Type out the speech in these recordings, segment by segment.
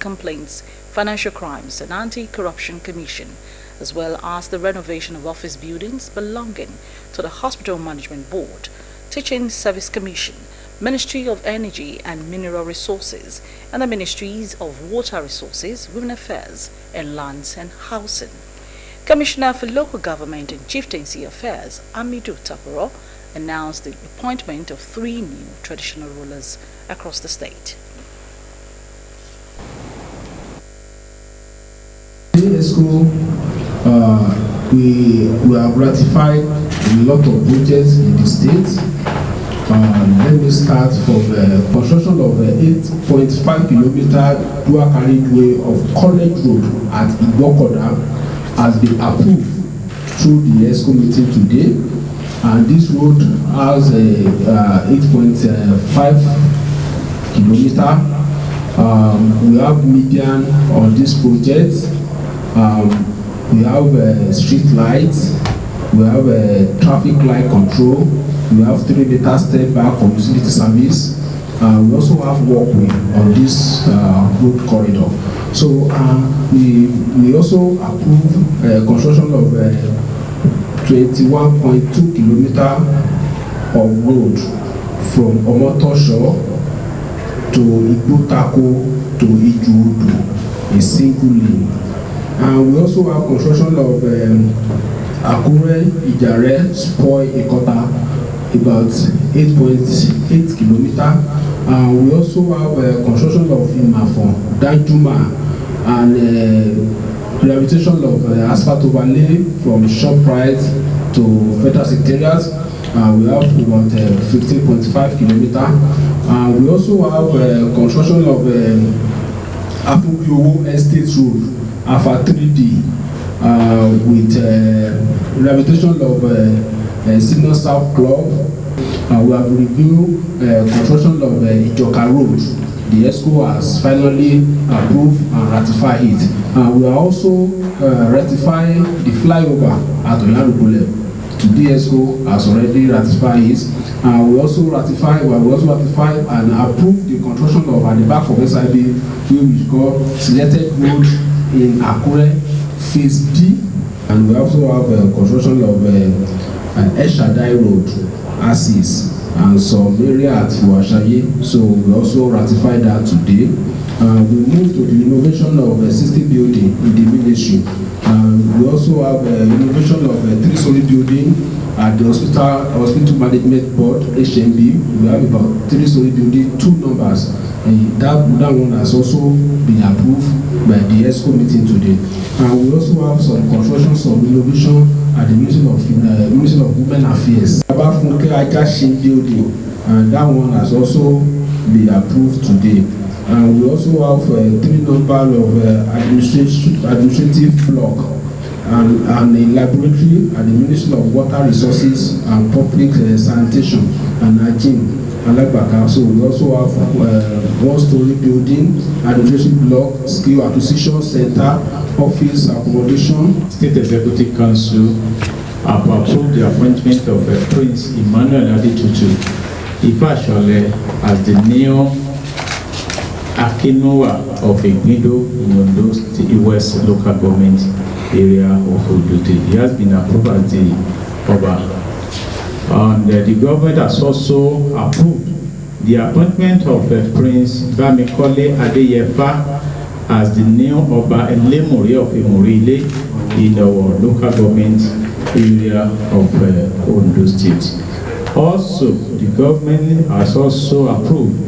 Complaints, Financial Crimes and Anti-Corruption Commission, as well as the renovation of office buildings belonging to the Hospital Management Board, Teaching Service Commission, Ministry of Energy and Mineral Resources, and the Ministries of Water Resources, Women Affairs, and Lands and Housing. Commissioner for Local Government and Chieftaincy Affairs, Amidu Taporo, announced the appointment of 3 new traditional rulers across the state. We have ratified a lot of projects in the state. Let me start from the construction of a 8.5 kilometer dual carriageway of College Road at Igbokoda has been approved through the ESCO meeting today, and this road has a 8.5 kilometer. We have median on this project. We have street lights. We have traffic light control. We have 3 meter step back from utility service. We also have walkway on this road corridor. So we also approve construction of 21.2 kilometer of road from Omotosho to Igbotako to Ijuodo, a single lane. And we also have construction of Akure Ijare Spoil Ekota, about 8.8 kilometer. We also have construction of Imafon, Danjuma, and rehabilitation of asphalt overlay from ShopRite to Federal Secretariat. We have about 15.5 kilometer. We also have construction of Afukiowo Estate Road, Alpha 3D, with rehabilitation of Signal South Club. We have reviewed construction of Ijoka Road. The ESCO has finally approved and ratified it. We are also ratifying the flyover at Oyanrugule. Today ESCO has already ratified it. We also ratified and approved the construction of at the back of SIB, which we call Selected Road in Akure Phase D. And we also have construction of Eshadai Road, Assis, and some area at Fuashaye. So we also ratified that today. We moved to the renovation of 60 building in the ministry. We also have renovation of 3-story building at the Hospital Management Board, HMB. We have about 3-story building, 2 numbers. And that one has also been approved by the ESCO meeting today. And we also have some construction, some renovation at the Ministry of Women Affairs. About Funke Ajashin building, and that one has also been approved today. And we also have 3 number of administrative block and a laboratory at the Ministry of Water Resources and Public Sanitation and Hygiene. So we also have 1-story building, administration block, skill acquisition center, office accommodation. State Executive Council have approved the appointment of Prince Emmanuel Adetutu Ifashole as the new Akinowa of Igbido in Ondo State West local government area of Ondo. He has been approved as the Oba. And the government has also approved the appointment of Prince Bamikole Adeyefa as the new Oba Elemori of Emorile in our local government area of Ondo State. Also, the government has also approved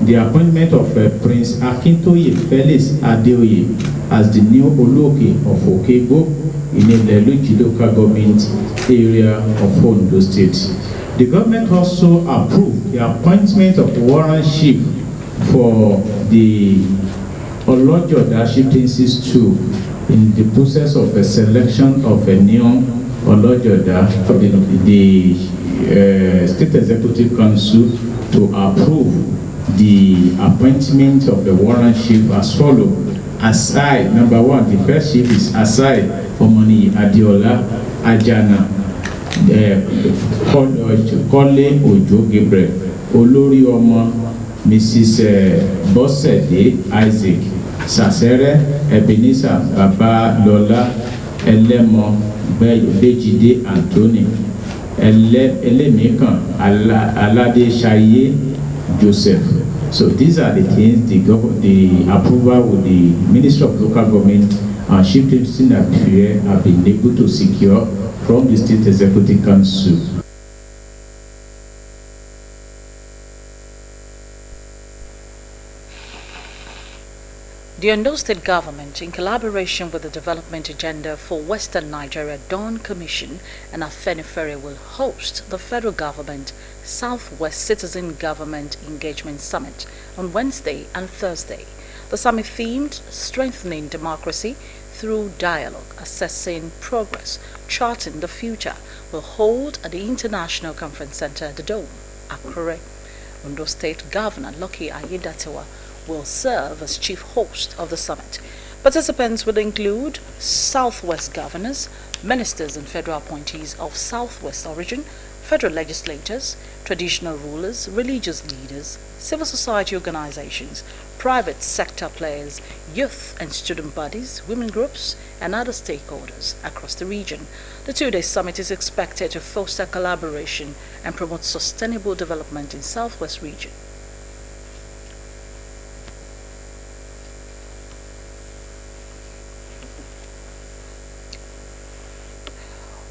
the appointment of Prince Akintoye Felix Adeoye as the new Oloke of Okebo in the local government area of Ondo State. The government also approved the appointment of warrant chief for the Olojoda Chieftaincies 2 in the process of a selection of a new Olojoda for the State Executive Council to approve the appointment of the warrant chief as follows. Aside, number 1, the first chief is Aside Omoni Adiola Ajana, Kole Ojo Gabriel, Olori Omo Mrs. Bosede Isaac, Sasere, Ebenezer, Baba, Lola, Elemo, Bejide, Anthony, Elemekan, Alade Shaye, Joseph. So these are the things the approval with the Ministry of Local Government and Chief Deputy have been able to secure from the State Executive Council. The Ondo State Government, in collaboration with the Development Agenda for Western Nigeria Dawn Commission and Afenifere, will host the Federal Government Southwest Citizen Government Engagement Summit on Wednesday and Thursday. The summit themed Strengthening Democracy through Dialogue, Assessing Progress, Charting the Future will hold at the International Conference Center, the Dome, Akure. Ondo State Governor Lucky Aiyedatiwa will serve as chief host of the summit. Participants will include Southwest governors, ministers and federal appointees of Southwest origin, federal legislators, traditional rulers, religious leaders, civil society organizations, private sector players, youth and student bodies, women groups, and other stakeholders across the region. The two-day summit is expected to foster collaboration and promote sustainable development in Southwest region.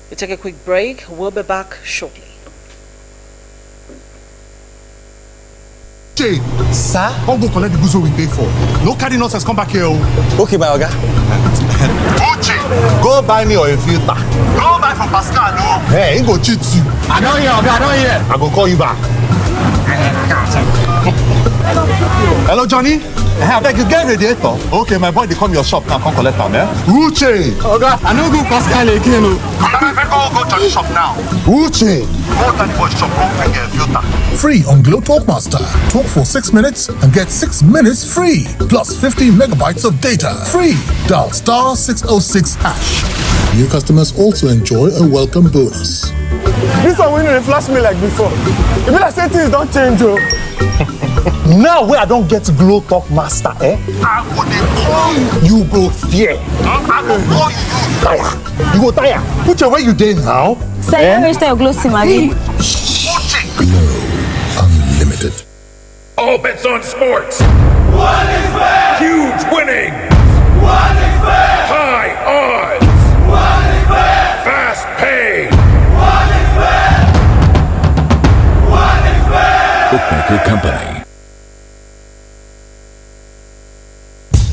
We take a quick break. We'll be back shortly. Jay, Sir? come go collect the goods we pay for. No carry nonsense, come back here. Okay, my Oga. Uche, go buy me oil filter. Go buy from Pascal, no. Hey, he go cheat you. I don't hear, Oga, I don't hear. I go call you back. Hello, Johnny. I beg you, get radiator. Okay, my boy, they come your shop now, come collect them, eh? Uche! Oga, I know go Pascal again. Go to the shop now. Uche! Go to the shop, go and get filter. Free on Glow Talk Master. Talk for 6 minutes and get 6 minutes free. Plus 50 megabytes of data. Free. Dial star 606 hash. New customers also enjoy a welcome bonus. This one will not flash me like before. If I say things don't change, oh. Now where I don't get Glow Talk Master, eh? I go dey call you go fear. I go call you tire. You go tire. Put your where you dey now. Sir, you register your Glow SIM again. Glow Unlimited. All bets on sports. What is fair? Huge winning. What is fair? High odds. What is fair? Fast pay. What is fair? What is fair? Bookmaker Company.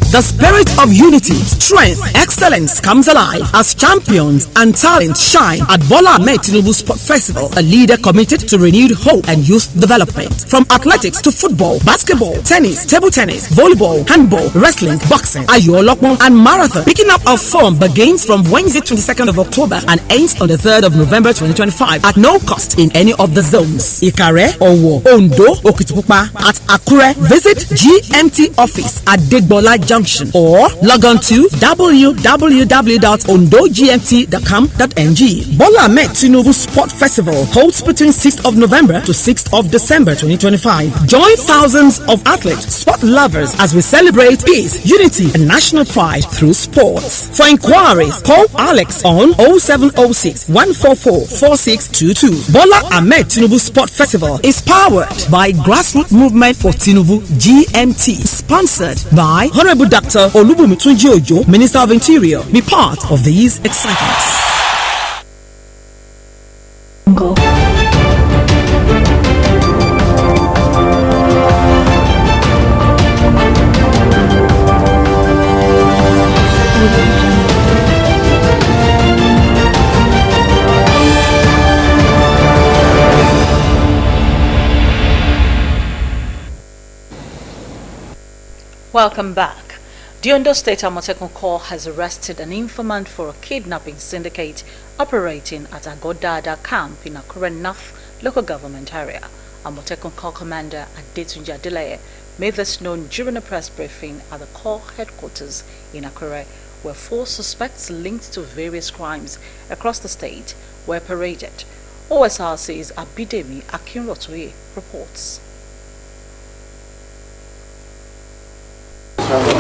The spirit of unity, strength, excellence comes alive as champions and talents shine at Bola Ahmed Tinubu Sport Festival, a leader committed to renewed hope and youth development. From athletics to football, basketball, tennis, table tennis, volleyball, handball, wrestling, boxing, ayo olokun, and marathon. Picking up of form begins from Wednesday 22nd of October and ends on the 3rd of November 2025 at no cost in any of the zones. Ikare, Owo, Ondo, Okitipupa, at Akure. Visit GMT office at Degbola Junction or log on to www.ondogmt.com.ng. Bola Ahmed Tinubu Sport Festival holds between 6th of November to 6th of December 2025. Join thousands of athletes, sport lovers as we celebrate peace, unity, and national pride through sports. For inquiries, call Alex on 0706 144 4622. Bola Ahmed Tinubu Sport Festival is powered by Grassroots Movement for Tinubu GMT, sponsored by Honorable Dr. Olubumi Tunji Ojo, Minister of Interior. Be part of these excitements. Go. Welcome back. The Ondo State Amotekun Corps has arrested an informant for a kidnapping syndicate operating at Agodada camp in Akure North local government area. Amotekun Corps Commander Adetunji Adeleye made this known during a press briefing at the Corps headquarters in Akure, where 4 suspects linked to various crimes across the state were paraded. OSRC's Abidemi Akinrotoye reports.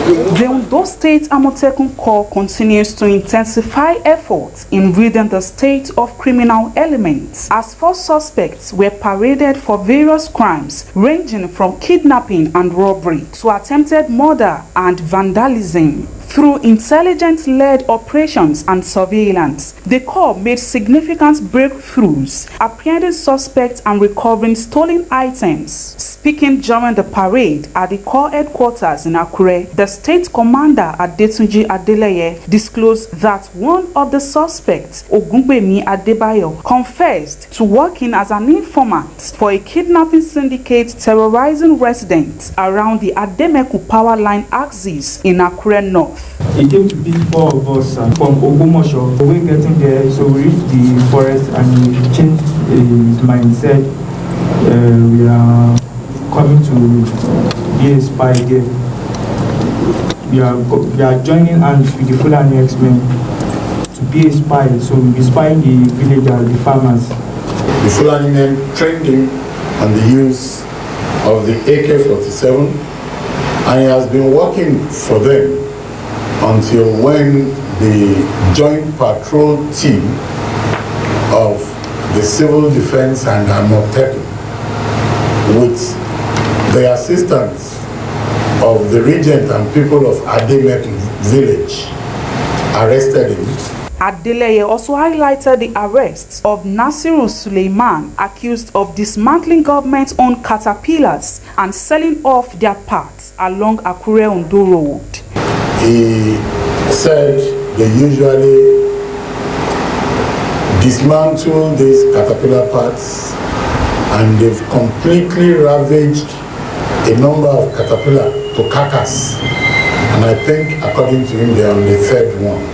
The Ondo State Amotekun Corps continues to intensify efforts in ridding the state of criminal elements as 4 suspects were paraded for various crimes ranging from kidnapping and robbery to attempted murder and vandalism. Through intelligence-led operations and surveillance, the Corps made significant breakthroughs, apprehending suspects and recovering stolen items. Speaking during the parade at the Corps headquarters in Akure, the State Commander Adetunji Adeleye disclosed that one of the suspects, Ogungbemi Adebayo, confessed to working as an informant for a kidnapping syndicate terrorizing residents around the Ademeku power line axis in Akure North. It came to be 4 of us from Ogumosho. We getting there, so we reached the forest and he changed his mindset. We are coming to be a spy there. We are joining hands with the Fulani X-Men to be a spy. So we'll be spying the villagers, the farmers. The Fulani men trained him on the use of the AK-47, and he has been working for them until when the joint patrol team of the Civil Defense and Amotekun, with the assistance of the regent and people of Ademeku village, arrested him. Adeleye also highlighted the arrest of Nasiru Suleiman, accused of dismantling government-owned caterpillars and selling off their parts along Akure Ondo Road. He said they usually dismantle these caterpillar parts and they've completely ravaged a number of caterpillar to carcass. And I think, according to him, they are on the 3rd one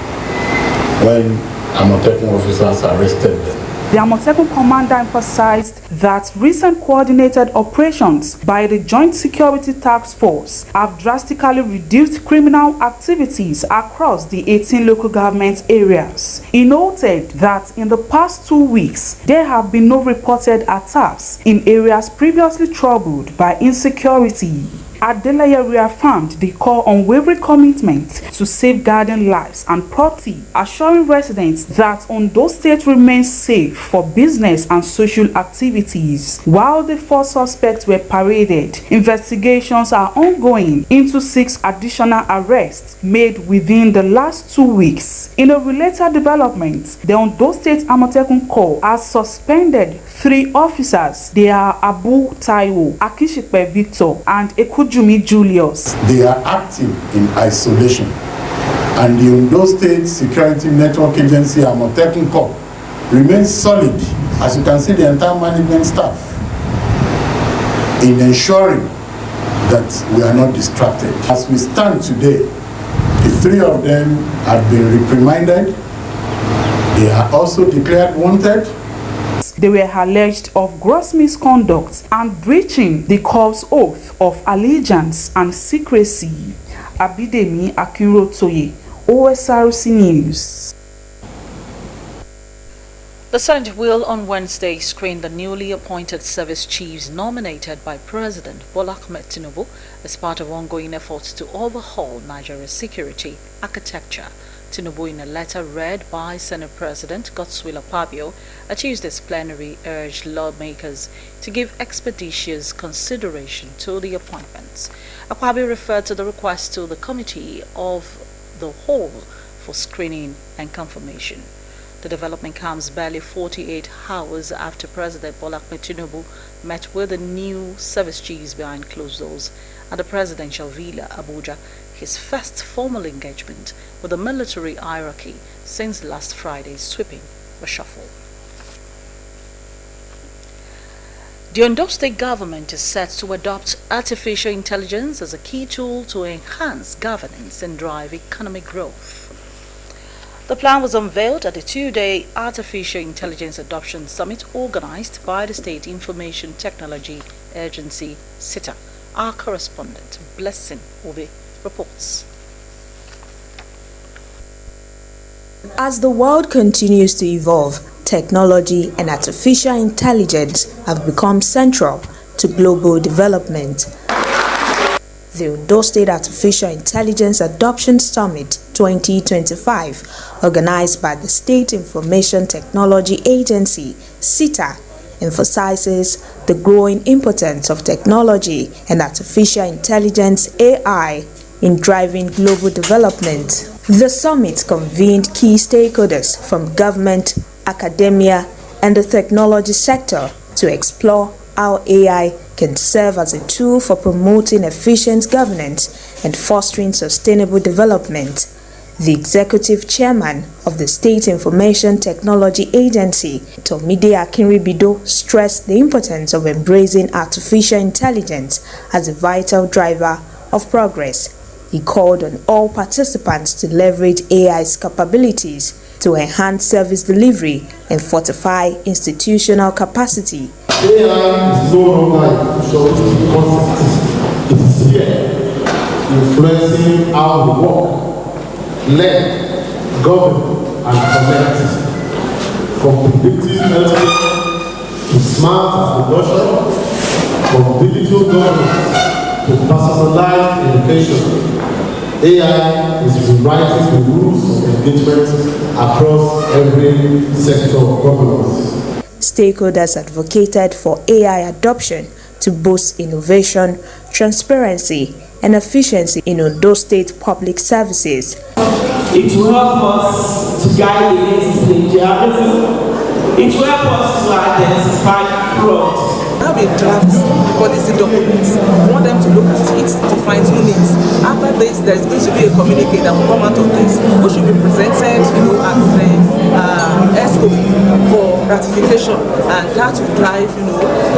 when Amotekun officers arrested them. The Amotekun commander emphasized that recent coordinated operations by the Joint Security Task Force have drastically reduced criminal activities across the 18 local government areas. He noted that in the past 2 weeks, there have been no reported attacks in areas previously troubled by insecurity. Adeleye reaffirmed the Corps' unwavering commitment to safeguarding lives and property, assuring residents that Ondo State remains safe for business and social activities. While the 4 suspects were paraded, investigations are ongoing into 6 additional arrests made within the last 2 weeks. In a related development, the Ondo State Amotekun Corps has suspended 3 officers. They are Abu Taiwo, Akishipe Victor, and Ekujumi Julius. They are active in isolation, and the Ondo State Security Network Agency Amotekun Corps remains solid, as you can see, the entire management staff, in ensuring that we are not distracted. As we stand today, the 3 of them have been reprimanded. They are also declared wanted. They were alleged of gross misconduct and breaching the Corps' oath of allegiance and secrecy. Abidemi Akinrotoye, Osrc News. The Senate will on Wednesday screen the newly appointed service chiefs nominated by President Bola Ahmed Tinubu as part of ongoing efforts to overhaul Nigeria's security architecture. Tinubu, in a letter read by Senate President Godswill Akpabio at Tuesday's plenary, urged lawmakers to give expeditious consideration to the appointments. Akpabio referred to the request to the Committee of the Whole for screening and confirmation. The development comes barely 48 hours after President Bola Ahmed Tinubu met with the new service chiefs behind closed doors at the presidential villa, Abuja, his first formal engagement with the military hierarchy since last Friday's sweeping reshuffle. The Ondo State government is set to adopt artificial intelligence as a key tool to enhance governance and drive economic growth. The plan was unveiled at the 2-day Artificial Intelligence Adoption Summit organized by the State Information Technology Agency, SITA. Our correspondent, Blessing Obe, reports. As the world continues to evolve, technology and artificial intelligence have become central to global development. the Ondo State Artificial Intelligence Adoption Summit 2025, organized by the State Information Technology Agency, SITA, emphasizes the growing importance of technology and artificial intelligence (AI) in driving global development. The summit convened key stakeholders from government, academia, and the technology sector to explore how AI can serve as a tool for promoting efficient governance and fostering sustainable development. The executive chairman of the State Information Technology Agency, Tomide Akinribido, stressed the importance of embracing artificial intelligence as a vital driver of progress. He called on all participants to leverage AI's capabilities to enhance service delivery and fortify institutional capacity. AI is no longer a futuristic concept. It is here, influencing how we work, learn, govern, and connect. From predictive healthcare to smart adoption, from digital governance to personalized education, AI is rewriting the rules of engagement across every sector of governance. Stakeholders advocated for AI adoption to boost innovation, transparency, and efficiency in Ondo State public services. It will help us to guide against plagiarism. It will help us to identify fraud. Have a draft policy documents. I want them to look at it to find needs. After this, there's going to be a communique that will come out of this, which should be presented, as the ESCO for ratification, and that will drive,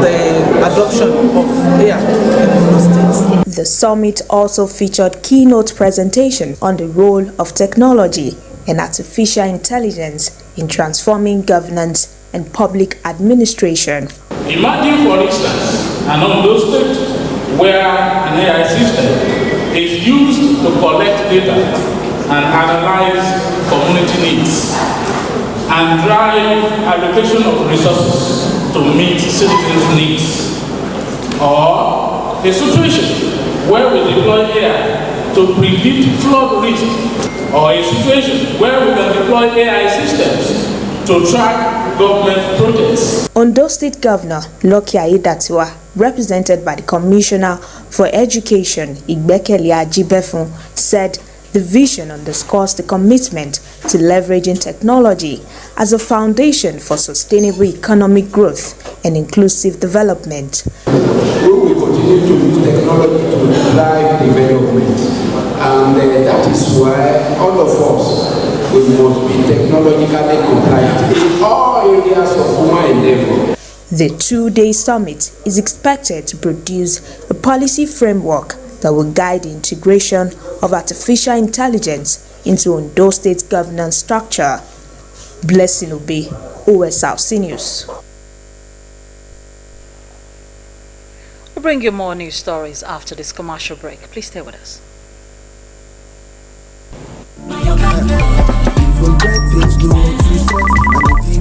the adoption of AI in the states. The summit also featured keynote presentation on the role of technology and artificial intelligence in transforming governance and public administration. Imagine, for instance, an Ondo State where an AI system is used to collect data and analyze community needs and drive allocation of resources to meet citizens' needs. Or a situation where we deploy AI to predict flood risk. Or a situation where we can deploy AI systems to track government projects. Ondo State Governor Lucky Aiyedatiwa, represented by the Commissioner for Education Igbekele Ajibefun, said the vision underscores the commitment to leveraging technology as a foundation for sustainable economic growth and inclusive development. We will continue to use technology to drive development, and that is why all of us we must be technologically compliant in all areas of human endeavor. The two-day summit is expected to produce a policy framework that will guide the integration of artificial intelligence into Ondo State governance structure. Blessing Obe, Osrc News. We'll bring you more news stories after this commercial break. Please stay with us.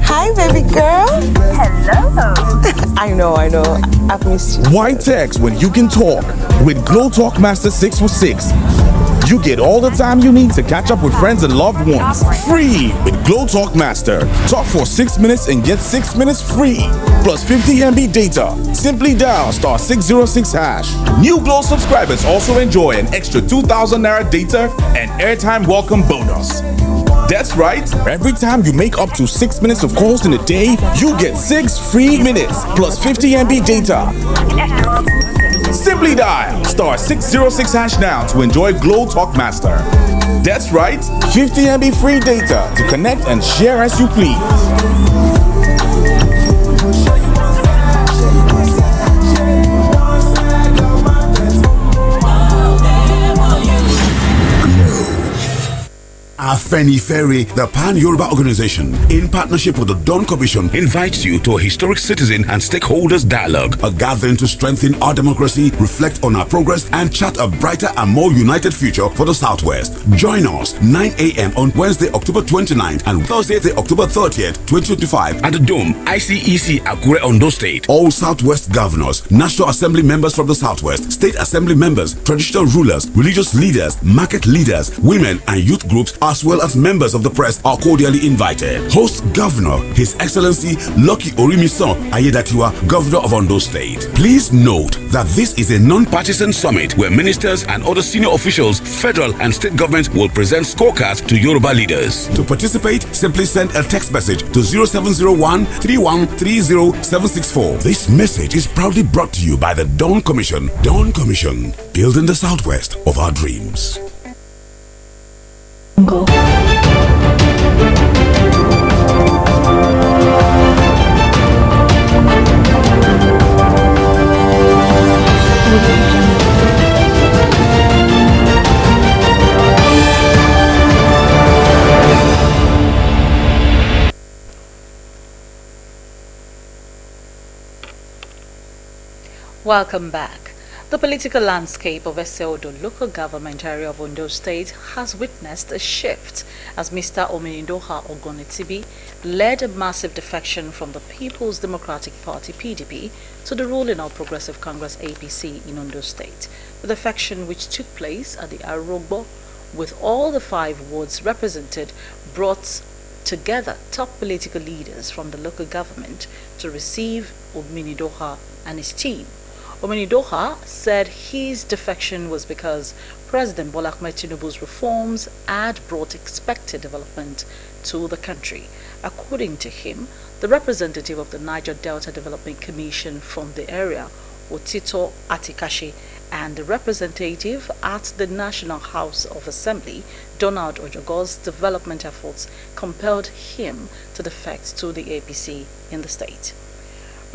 Hi, baby girl. Hello. I know. I've missed you. Why text when you can talk? With Glow Talk Master 646, you get all the time you need to catch up with friends and loved ones. Free with Glow Talk Master. Talk for 6 minutes and get 6 minutes free. Plus 50 MB data. Simply dial *606#. New Glow subscribers also enjoy an extra 2,000 Naira data and airtime welcome bonus. That's right. Every time you make up to 6 minutes of calls in a day, you get 6 free minutes plus 50 MB data. Simply dial *606# now to enjoy Glow Talk Master. That's right. 50 MB free data to connect and share as you please. Afenifere, the Pan-Yoruba organization, in partnership with the Dawn Commission, invites you to a historic citizen and stakeholders dialogue, a gathering to strengthen our democracy, reflect on our progress, and chart a brighter and more united future for the Southwest. Join us 9 a.m. on Wednesday, October 29th and Thursday, October 30th, 2025 at the Dome, ICEC, Akure, Ondo State. All Southwest governors, National Assembly members from the Southwest, State Assembly members, traditional rulers, religious leaders, market leaders, women and youth groups, as well as members of the press are cordially invited. Host Governor, His Excellency Lucky Orimisan Ayedatiwa, Governor of Ondo State. Please note that this is a non-partisan summit where ministers and other senior officials, federal and state governments will present scorecards to Yoruba leaders. To participate, simply send a text message to 0701 3130 764. This message is proudly brought to you by the Dawn Commission. Dawn Commission, building the Southwest of our dreams. Go. Welcome back. The political landscape of Eseodo local government area of Ondo State has witnessed a shift as Mr. Omenidoha Ogonetibi led a massive defection from the People's Democratic Party PDP to the ruling All Progressive Congress APC in Ondo State. The defection, which took place at the Arogbo with all the 5 wards represented, brought together top political leaders from the local government to receive Omenidoha and his team. Omenidoha said his defection was because President Bola Ahmed Tinubu's reforms had brought expected development to the country. According to him, the representative of the Niger Delta Development Commission from the area, Otito Atikashi, and the representative at the National House of Assembly, Donald Ojogo's development efforts compelled him to defect to the APC in the state.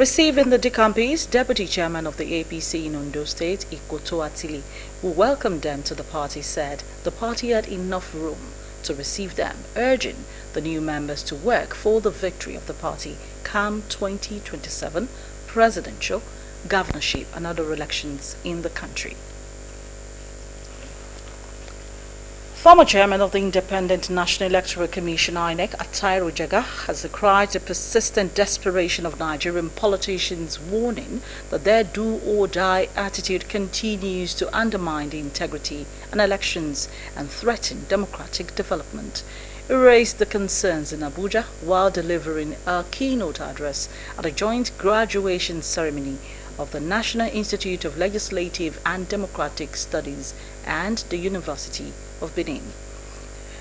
Receiving the Dikampis, Deputy Chairman of the APC in Ondo State, Ikoto Atili, who welcomed them to the party, said the party had enough room to receive them, urging the new members to work for the victory of the party come 2027 presidential, governorship and other elections in the country. Former chairman of the Independent National Electoral Commission, INEC, Atairo Jega, has decried the persistent desperation of Nigerian politicians, warning that their do-or-die attitude continues to undermine the integrity in elections and threaten democratic development. He raised the concerns in Abuja while delivering a keynote address at a joint graduation ceremony of the National Institute of Legislative and Democratic Studies and the University of Benin.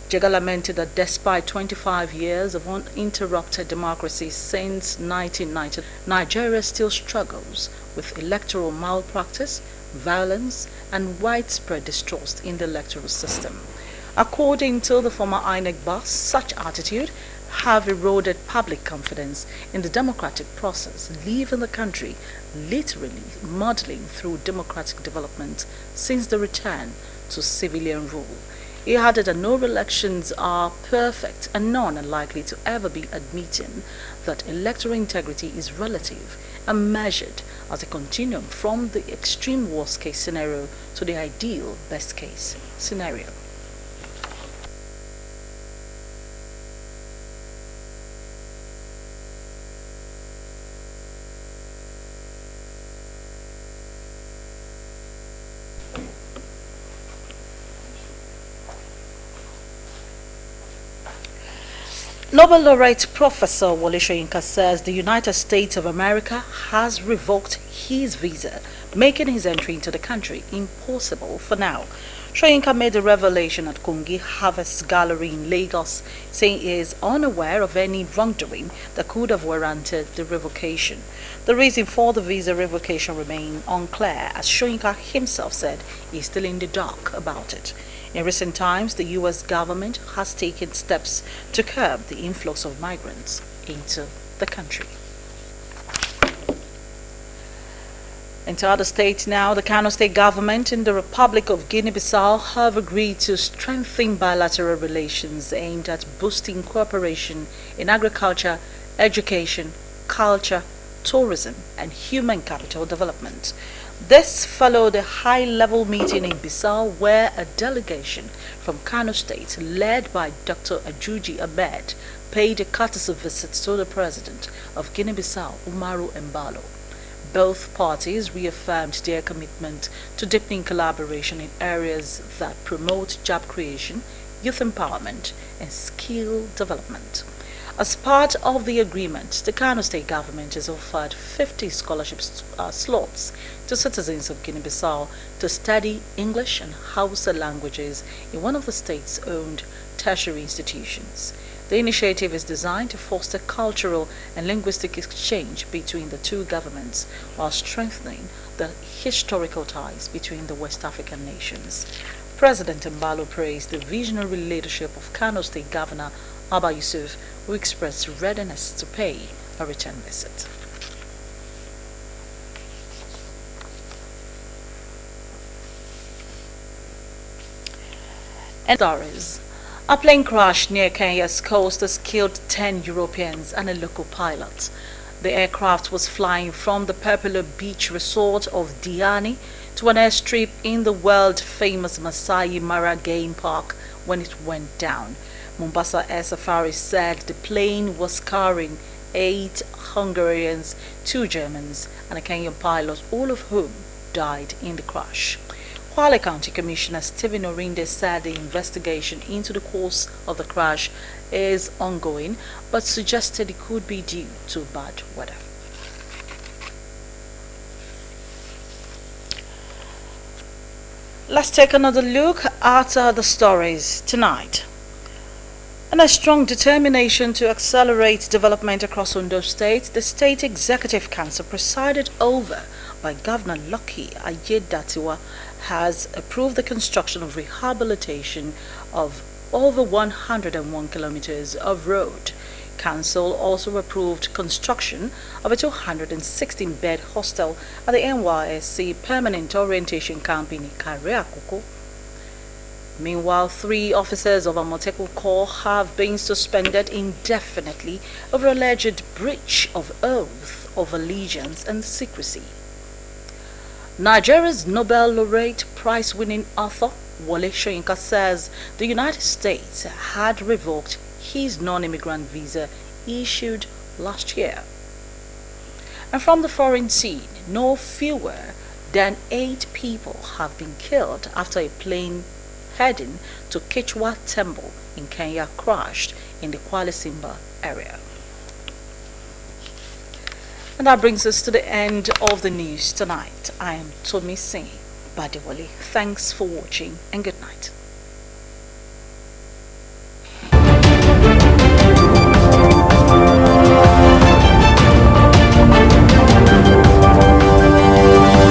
Jega lamented that despite 25 years of uninterrupted democracy since 1990, Nigeria still struggles with electoral malpractice, violence, and widespread distrust in the electoral system. According to the former INEC boss, such attitude have eroded public confidence in the democratic process, leaving the country literally muddling through democratic development since the return to civilian rule. He added that no elections are perfect and none are likely to ever be, admitting that electoral integrity is relative and measured as a continuum from the extreme worst case scenario to the ideal best case scenario. Nobel laureate Professor Wole Soyinka says the United States of America has revoked his visa, making his entry into the country impossible for now. Soyinka made the revelation at Kongi Harvest Gallery in Lagos, saying he is unaware of any wrongdoing that could have warranted the revocation. The reason for the visa revocation remains unclear, as Soyinka himself said he is still in the dark about it. In recent times, the U.S. government has taken steps to curb the influx of migrants into the country. Into other states now, the Kano State government and the Republic of Guinea-Bissau have agreed to strengthen bilateral relations aimed at boosting cooperation in agriculture, education, culture, tourism, and human capital development. This followed a high-level meeting in Bissau where a delegation from Kano State, led by Dr. Ajuji Ahmed, paid a courtesy visit to the president of Guinea-Bissau, Umaru Embalo. Both parties reaffirmed their commitment to deepening collaboration in areas that promote job creation, youth empowerment, and skill development. As part of the agreement, the Kano State government has offered 50 scholarship slots to citizens of Guinea-Bissau to study English and Hausa languages in one of the state's owned tertiary institutions. The initiative is designed to foster cultural and linguistic exchange between the two governments while strengthening the historical ties between the West African nations. President Embalo praised the visionary leadership of Kano State Governor Abba Yusuf, who expressed readiness to pay a return visit. And stories. A plane crash near Kenya's coast has killed 10 Europeans and a local pilot. The aircraft was flying from the popular beach resort of Diani to an airstrip in the world-famous Masai Mara Game Park when it went down. Mombasa Air Safari said the plane was carrying 8 Hungarians, 2 Germans, and a Kenyan pilot, all of whom died in the crash. Kwale County Commissioner Stephen Orinde said the investigation into the cause of the crash is ongoing, but suggested it could be due to bad weather. Let's take another look at the stories tonight. And a strong determination to accelerate development across Ondo State, the State Executive Council, presided over by Governor Lucky Ayedatiwa, has approved the construction of rehabilitation of over 101 kilometers of road. Council also approved construction of a 216-bed hostel at the NYSC Permanent Orientation Camp in Ikareakoko. Meanwhile, 3 officers of Amotekun Corps have been suspended indefinitely over alleged breach of oath of allegiance and secrecy. Nigeria's Nobel laureate prize-winning author Wole Soyinka says the United States had revoked his non-immigrant visa issued last year. And from the foreign scene, no fewer than 8 people have been killed after a plane heading to Kichwa Temple in Kenya crashed in the Kwale Simba area. And that brings us to the end of the news tonight. I am Tomi Singh Badewale. Thanks for watching and good night.